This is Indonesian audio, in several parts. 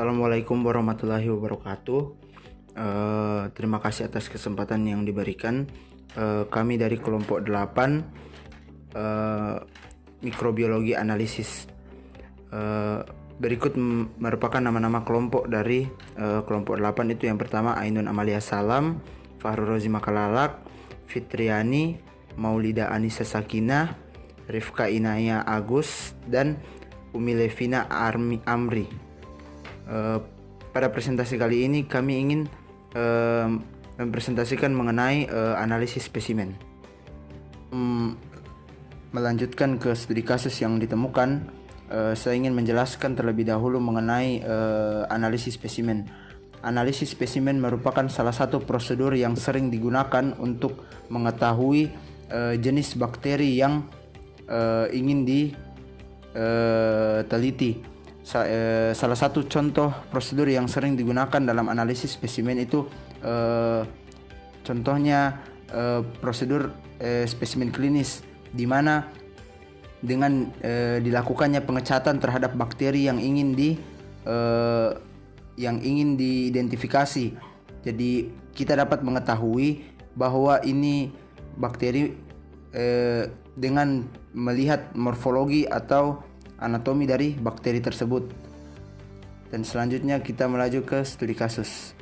Assalamualaikum warahmatullahi wabarakatuh. Terima kasih atas kesempatan yang diberikan. Kami dari kelompok 8 mikrobiologi analisis. Berikut merupakan nama-nama kelompok dari kelompok 8 itu. Yang pertama Ainun Amalia Salam, Fahrul Rozi Makalalak, Fitriani, Maulida Anissa Sakinah, Rifka Inaya Agus, dan Umi Levina Amri. Pada presentasi kali ini kami ingin mempresentasikan mengenai analisis spesimen. Melanjutkan ke studi kasus yang ditemukan, saya ingin menjelaskan terlebih dahulu mengenai analisis spesimen. Analisis spesimen merupakan salah satu prosedur yang sering digunakan untuk mengetahui jenis bakteri yang ingin diteliti. Salah satu contoh prosedur yang sering digunakan dalam analisis spesimen itu contohnya prosedur spesimen klinis, di mana dengan dilakukannya pengecatan terhadap bakteri yang ingin diidentifikasi. Jadi kita dapat mengetahui bahwa ini bakteri dengan melihat morfologi atau anatomi dari bakteri tersebut. Dan selanjutnya kita melaju ke studi kasus.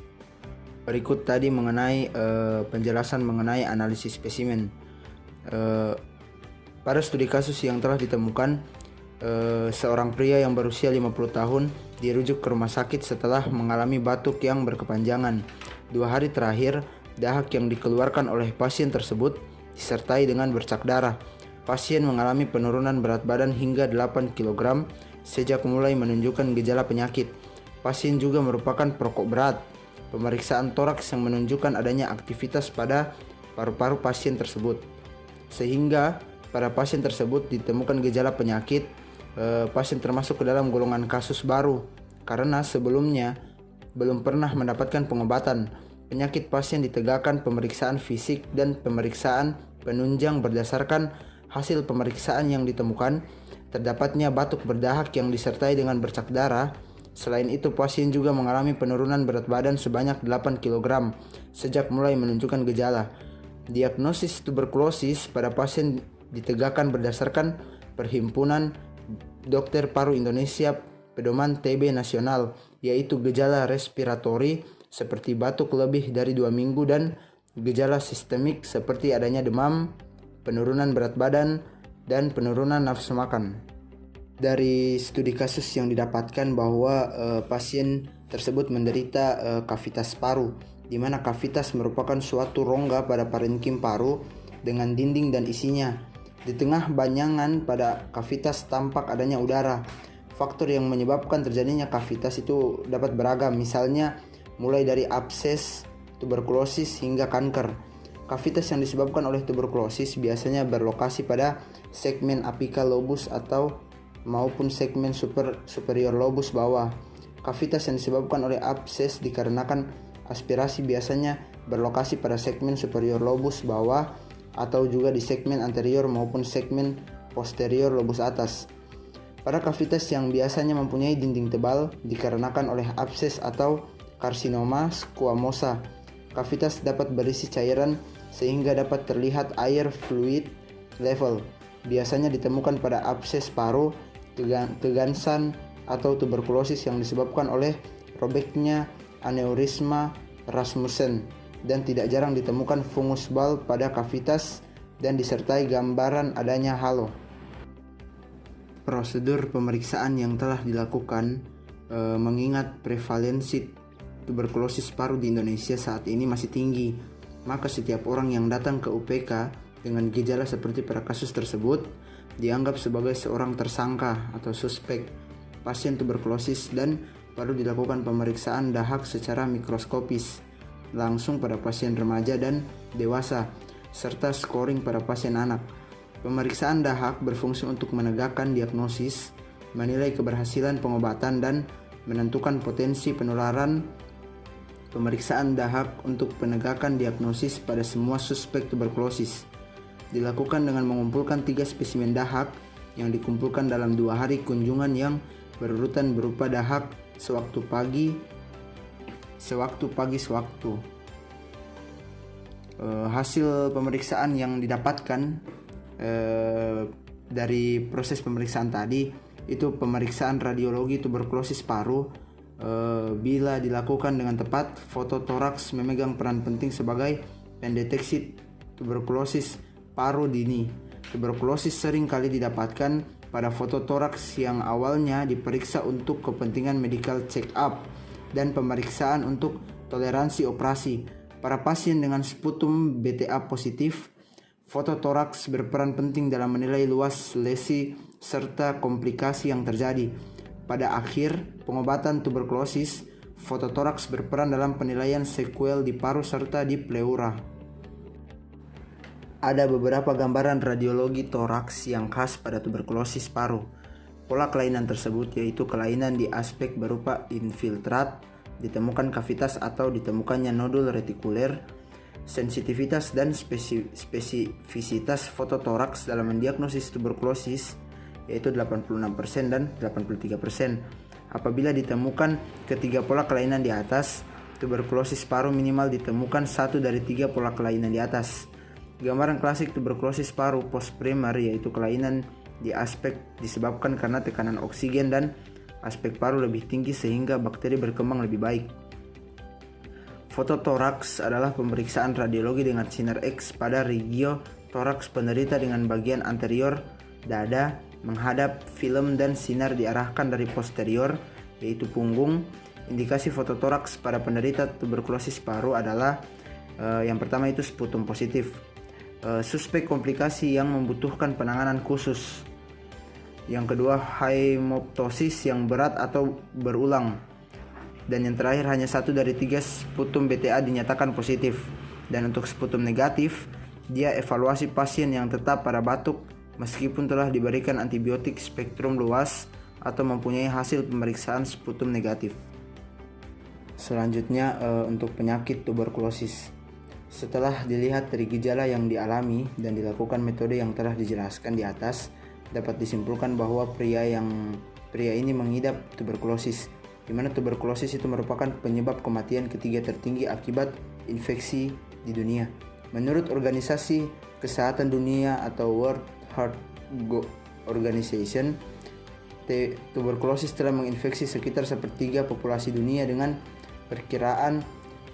Berikut tadi mengenai penjelasan mengenai analisis spesimen. Pada studi kasus yang telah ditemukan, seorang pria yang berusia 50 tahun dirujuk ke rumah sakit setelah mengalami batuk yang berkepanjangan. 2 hari terakhir, dahak yang dikeluarkan oleh pasien tersebut disertai dengan bercak darah. Pasien mengalami penurunan berat badan hingga 8 kg sejak mulai menunjukkan gejala penyakit. Pasien juga merupakan perokok berat. Pemeriksaan toraks yang menunjukkan adanya aktivitas pada paru-paru pasien tersebut. Sehingga pada pasien tersebut ditemukan gejala penyakit. Pasien termasuk ke dalam golongan kasus baru karena sebelumnya belum pernah mendapatkan pengobatan. Penyakit pasien ditegakkan pemeriksaan fisik dan pemeriksaan penunjang berdasarkan hasil pemeriksaan yang ditemukan terdapatnya batuk berdahak yang disertai dengan bercak darah. Selain itu, pasien juga mengalami penurunan berat badan sebanyak 8 kg sejak mulai menunjukkan gejala. Diagnosis tuberkulosis pada pasien ditegakkan berdasarkan Perhimpunan Dokter Paru Indonesia Pedoman TB Nasional, yaitu gejala respiratori seperti batuk lebih dari 2 minggu dan gejala sistemik seperti adanya demam, penurunan berat badan, dan penurunan nafsu makan. Dari studi kasus yang didapatkan bahwa pasien tersebut menderita kavitas paru, di mana kavitas merupakan suatu rongga pada parenkim paru dengan dinding dan isinya. Di tengah banyangan pada kavitas tampak adanya udara. Faktor yang menyebabkan terjadinya kavitas itu dapat beragam, misalnya mulai dari abses, tuberkulosis, hingga kanker. Kavitas yang disebabkan oleh tuberkulosis biasanya berlokasi pada segmen apikal lobus maupun segmen superior lobus bawah. Kavitas yang disebabkan oleh abses dikarenakan aspirasi biasanya berlokasi pada segmen superior lobus bawah atau juga di segmen anterior maupun segmen posterior lobus atas. Pada kavitas yang biasanya mempunyai dinding tebal dikarenakan oleh abses atau karsinoma squamosa. Kavitas dapat berisi cairan sehingga dapat terlihat air fluid level. Biasanya ditemukan pada abses paru, kegansan, atau tuberkulosis yang disebabkan oleh robeknya aneurisma Rasmussen, dan tidak jarang ditemukan fungus bal pada kavitas dan disertai gambaran adanya halo. Prosedur pemeriksaan yang telah dilakukan mengingat prevalensi tuberkulosis paru di Indonesia saat ini masih tinggi, maka setiap orang yang datang ke UPK dengan gejala seperti pada kasus tersebut dianggap sebagai seorang tersangka atau suspek pasien tuberkulosis dan perlu dilakukan pemeriksaan dahak secara mikroskopis langsung pada pasien remaja dan dewasa serta scoring pada pasien anak. Pemeriksaan dahak berfungsi untuk menegakkan diagnosis, menilai keberhasilan pengobatan, dan menentukan potensi penularan. Pemeriksaan dahak untuk penegakan diagnosis pada semua suspek tuberkulosis dilakukan dengan mengumpulkan 3 spesimen dahak yang dikumpulkan dalam 2 hari kunjungan yang berurutan berupa dahak sewaktu pagi sewaktu. Hasil pemeriksaan yang didapatkan dari proses pemeriksaan tadi itu pemeriksaan radiologi tuberkulosis paru. Bila dilakukan dengan tepat, fototoraks memegang peran penting sebagai pendeteksi tuberkulosis paru dini. Tuberkulosis sering kali didapatkan pada fototoraks yang awalnya diperiksa untuk kepentingan medical check-up dan pemeriksaan untuk toleransi operasi. Para pasien dengan sputum BTA positif, fototoraks berperan penting dalam menilai luas lesi serta komplikasi yang terjadi. Pada akhir pengobatan tuberkulosis, fototoraks berperan dalam penilaian sekuel di paru serta di pleura. Ada beberapa gambaran radiologi toraks yang khas pada tuberkulosis paru. Pola kelainan tersebut yaitu kelainan di aspek berupa infiltrat, ditemukan kavitas atau ditemukannya nodul retikuler, sensitivitas dan spesifisitas fototoraks dalam mendiagnosis tuberkulosis yaitu 86% dan 83%. Apabila ditemukan ketiga pola kelainan di atas, tuberkulosis paru minimal ditemukan 1 dari 3 pola kelainan di atas. Gambaran klasik tuberkulosis paru post-primer yaitu kelainan di aspek disebabkan karena tekanan oksigen dan aspek paru lebih tinggi sehingga bakteri berkembang lebih baik. Fototoraks adalah pemeriksaan radiologi dengan sinar X pada regio toraks penderita dengan bagian anterior dada menghadap film dan sinar diarahkan dari posterior yaitu punggung. Indikasi fototoraks pada penderita tuberkulosis paru adalah yang pertama itu sputum positif, suspek komplikasi yang membutuhkan penanganan khusus. Yang kedua, hemoptosis yang berat atau berulang. Dan yang terakhir, hanya 1 dari 3 sputum BTA dinyatakan positif. Dan untuk sputum negatif, dia evaluasi pasien yang tetap pada batuk meskipun telah diberikan antibiotik spektrum luas atau mempunyai hasil pemeriksaan sputum negatif. Selanjutnya untuk penyakit tuberkulosis. Setelah dilihat dari gejala yang dialami dan dilakukan metode yang telah dijelaskan di atas, dapat disimpulkan bahwa pria ini mengidap tuberkulosis, di mana tuberkulosis itu merupakan penyebab kematian ketiga tertinggi akibat infeksi di dunia. Menurut Organisasi Kesehatan Dunia atau World Health Organization, tuberkulosis telah menginfeksi sekitar sepertiga populasi dunia dengan perkiraan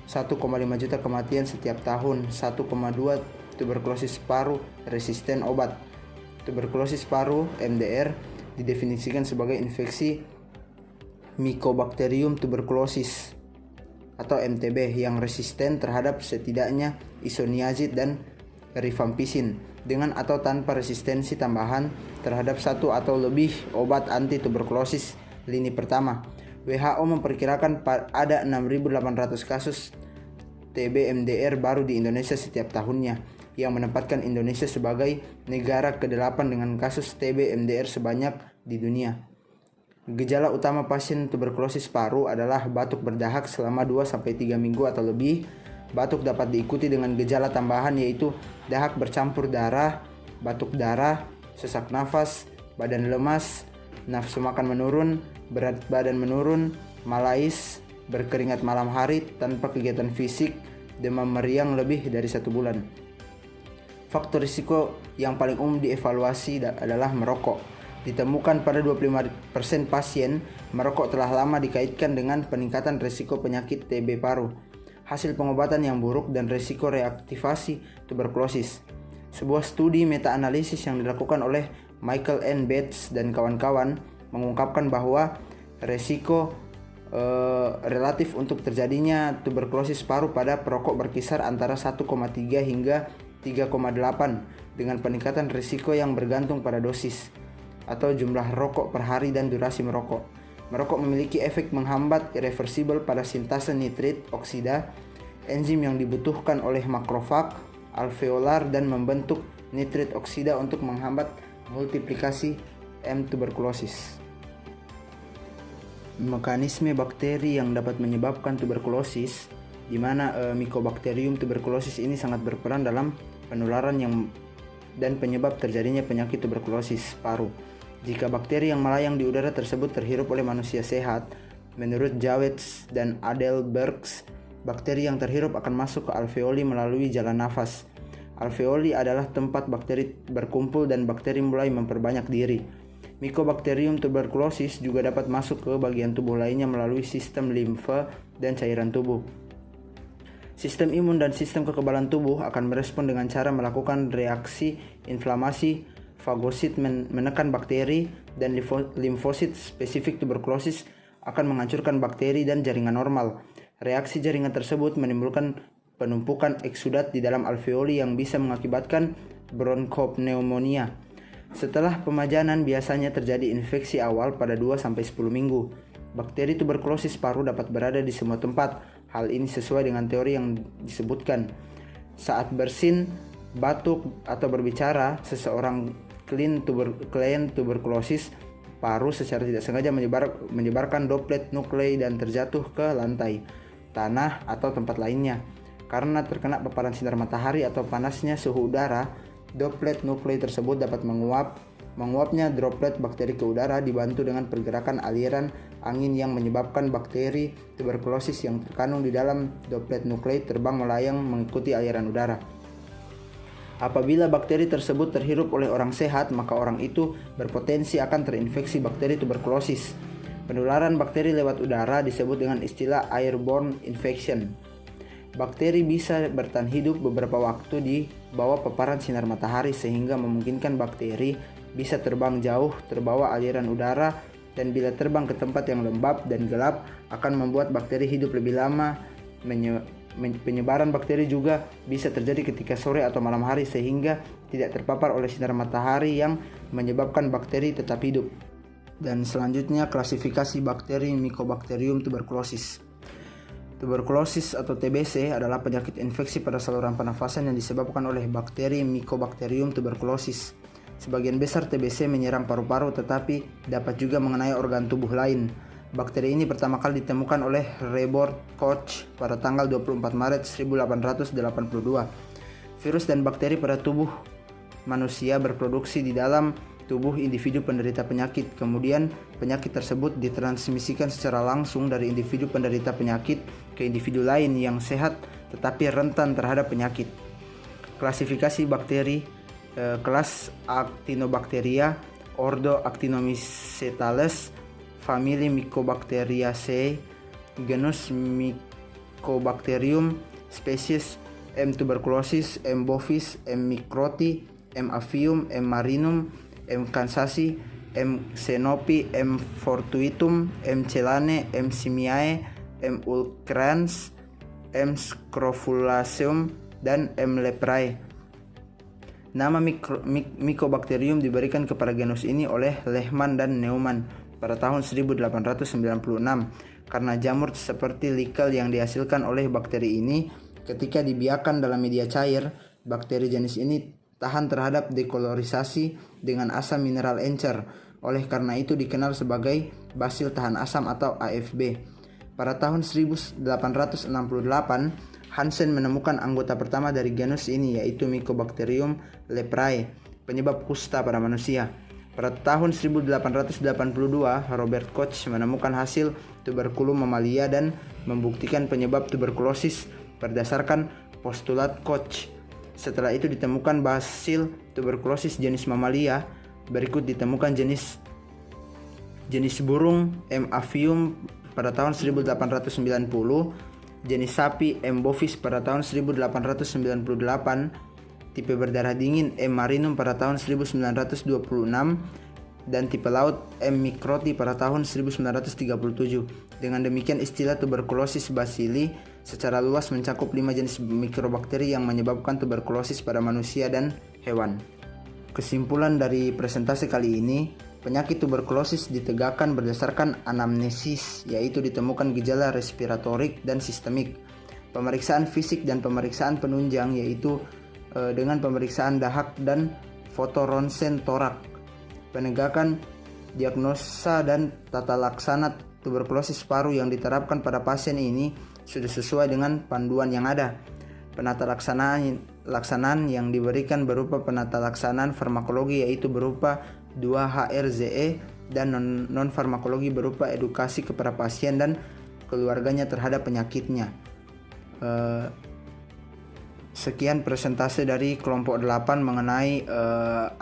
1,5 juta kematian setiap tahun. 1,2 tuberkulosis paru resisten obat. Tuberkulosis paru (MDR) didefinisikan sebagai infeksi Mycobacterium tuberculosis atau MTB yang resisten terhadap setidaknya isoniazid dan rifampicin dengan atau tanpa resistensi tambahan terhadap 1 atau lebih obat anti tuberkulosis lini pertama. WHO memperkirakan ada 6.800 kasus TB MDR baru di Indonesia setiap tahunnya, yang menempatkan Indonesia sebagai negara ke-8 dengan kasus TB MDR sebanyak di dunia. Gejala utama pasien tuberkulosis paru adalah batuk berdahak selama 2-3 minggu atau lebih. Batuk dapat diikuti dengan gejala tambahan yaitu dahak bercampur darah, batuk darah, sesak nafas, badan lemas, nafsu makan menurun, berat badan menurun, malais, berkeringat malam hari tanpa kegiatan fisik, demam meriang lebih dari 1 bulan. Faktor risiko yang paling umum dievaluasi adalah merokok. Ditemukan pada 25% pasien, merokok telah lama dikaitkan dengan peningkatan risiko penyakit TB paru, hasil pengobatan yang buruk, dan risiko reaktivasi tuberkulosis. Sebuah studi meta-analisis yang dilakukan oleh Michael N. Bates dan kawan-kawan mengungkapkan bahwa risiko relatif untuk terjadinya tuberkulosis paru pada perokok berkisar antara 1,3 hingga 3,8 dengan peningkatan risiko yang bergantung pada dosis atau jumlah rokok per hari dan durasi merokok. Merokok memiliki efek menghambat irreversibel pada sintase nitrit oksida, enzim yang dibutuhkan oleh makrofag alveolar dan membentuk nitrit oksida untuk menghambat multiplikasi M. tuberculosis. Mekanisme bakteri yang dapat menyebabkan tuberkulosis, di mana Mycobacterium tuberculosis ini sangat berperan dalam penularan dan penyebab terjadinya penyakit tuberkulosis paru. Jika bakteri yang melayang di udara tersebut terhirup oleh manusia sehat, Menurut Jawetz dan Adelbergs, bakteri yang terhirup akan masuk ke alveoli melalui jalan nafas. Alveoli adalah tempat bakteri berkumpul dan bakteri mulai memperbanyak diri. Mycobacterium tuberculosis juga dapat masuk ke bagian tubuh lainnya melalui sistem limfa dan cairan tubuh. Sistem imun dan sistem kekebalan tubuh akan merespon dengan cara melakukan reaksi inflamasi. Fagosit menekan bakteri dan limfosit spesifik tuberkulosis akan menghancurkan bakteri dan jaringan normal. Reaksi jaringan tersebut menimbulkan penumpukan eksudat di dalam alveoli yang bisa mengakibatkan bronkopneumonia. Setelah pemajanan biasanya terjadi infeksi awal pada 2-10 minggu. Bakteri tuberkulosis paru dapat berada di semua tempat. Hal ini sesuai dengan teori yang disebutkan. Saat bersin, batuk, atau berbicara, seseorang klien tuberkulosis paru secara tidak sengaja menyebarkan droplet nuklei dan terjatuh ke lantai, tanah, atau tempat lainnya. Karena terkena paparan sinar matahari atau panasnya suhu udara, droplet nuklei tersebut dapat menguap. Menguapnya droplet bakteri ke udara dibantu dengan pergerakan aliran angin yang menyebabkan bakteri tuberkulosis yang terkandung di dalam droplet nuklei terbang melayang mengikuti aliran udara. Apabila bakteri tersebut terhirup oleh orang sehat, maka orang itu berpotensi akan terinfeksi bakteri tuberkulosis. Penularan bakteri lewat udara disebut dengan istilah airborne infection. Bakteri bisa bertahan hidup beberapa waktu di bawah paparan sinar matahari sehingga memungkinkan bakteri bisa terbang jauh terbawa aliran udara, dan bila terbang ke tempat yang lembab dan gelap akan membuat bakteri hidup lebih lama. Penyebaran bakteri juga bisa terjadi ketika sore atau malam hari sehingga tidak terpapar oleh sinar matahari yang menyebabkan bakteri tetap hidup. Dan selanjutnya klasifikasi bakteri Mycobacterium tuberculosis. Tuberkulosis atau TBC adalah penyakit infeksi pada saluran pernafasan yang disebabkan oleh bakteri Mycobacterium tuberculosis. Sebagian besar TBC menyerang paru-paru tetapi dapat juga mengenai organ tubuh lain. Bakteri ini pertama kali ditemukan oleh Robert Koch pada tanggal 24 Maret 1882. Virus dan bakteri pada tubuh manusia berproduksi di dalam tubuh individu penderita penyakit. Kemudian penyakit tersebut ditransmisikan secara langsung dari individu penderita penyakit ke individu lain yang sehat tetapi rentan terhadap penyakit. Klasifikasi bakteri kelas Actinobacteria, ordo Actinomycetales, famili Mycobacteriaceae, genus Mycobacterium, spesies M. tuberculosis, M. bovis, M. microti, M. avium, M. marinum, M. kansasi, M. xenopi, M. fortuitum, M. celane, M. simiae, M. ulcerans, M. scrofulaceum, dan M. leprae. Nama Mycobacterium diberikan kepada genus ini oleh Lehmann dan Neumann pada tahun 1896 karena jamur seperti likel yang dihasilkan oleh bakteri ini ketika dibiarkan dalam media cair. Bakteri jenis ini tahan terhadap dekolorisasi dengan asam mineral encer, oleh karena itu dikenal sebagai basil tahan asam atau AFB. Pada tahun 1868 Hansen menemukan anggota pertama dari genus ini, yaitu Mycobacterium leprae, penyebab kusta pada manusia. Pada tahun 1882, Robert Koch menemukan hasil tuberkulum mamalia dan membuktikan penyebab tuberkulosis berdasarkan postulat Koch. Setelah itu ditemukan basil tuberkulosis jenis mamalia. Berikut ditemukan jenis burung M. avium pada tahun 1890, jenis sapi M. bovis pada tahun 1898, tipe berdarah dingin M. marinum pada tahun 1926, dan tipe laut M. microti pada tahun 1937. Dengan demikian istilah tuberkulosis bacilli secara luas mencakup 5 jenis mikrobakteri yang menyebabkan tuberkulosis pada manusia dan hewan. Kesimpulan dari presentasi kali ini, penyakit tuberkulosis ditegakkan berdasarkan anamnesis, yaitu ditemukan gejala respiratorik dan sistemik, pemeriksaan fisik dan pemeriksaan penunjang, yaitu dengan pemeriksaan dahak dan foto ronsen torak. Penegakan diagnosa dan tata laksana tuberkulosis paru yang diterapkan pada pasien ini sudah sesuai dengan panduan yang ada. Penata laksanaan yang diberikan berupa penata laksanaan farmakologi, yaitu berupa 2-HRZE dan non-farmakologi berupa edukasi kepada pasien dan keluarganya terhadap penyakitnya. Sekian presentase dari kelompok 8 mengenai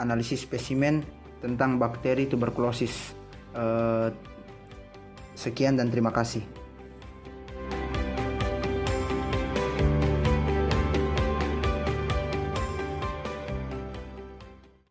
analisis spesimen tentang bakteri tuberkulosis. Sekian dan terima kasih.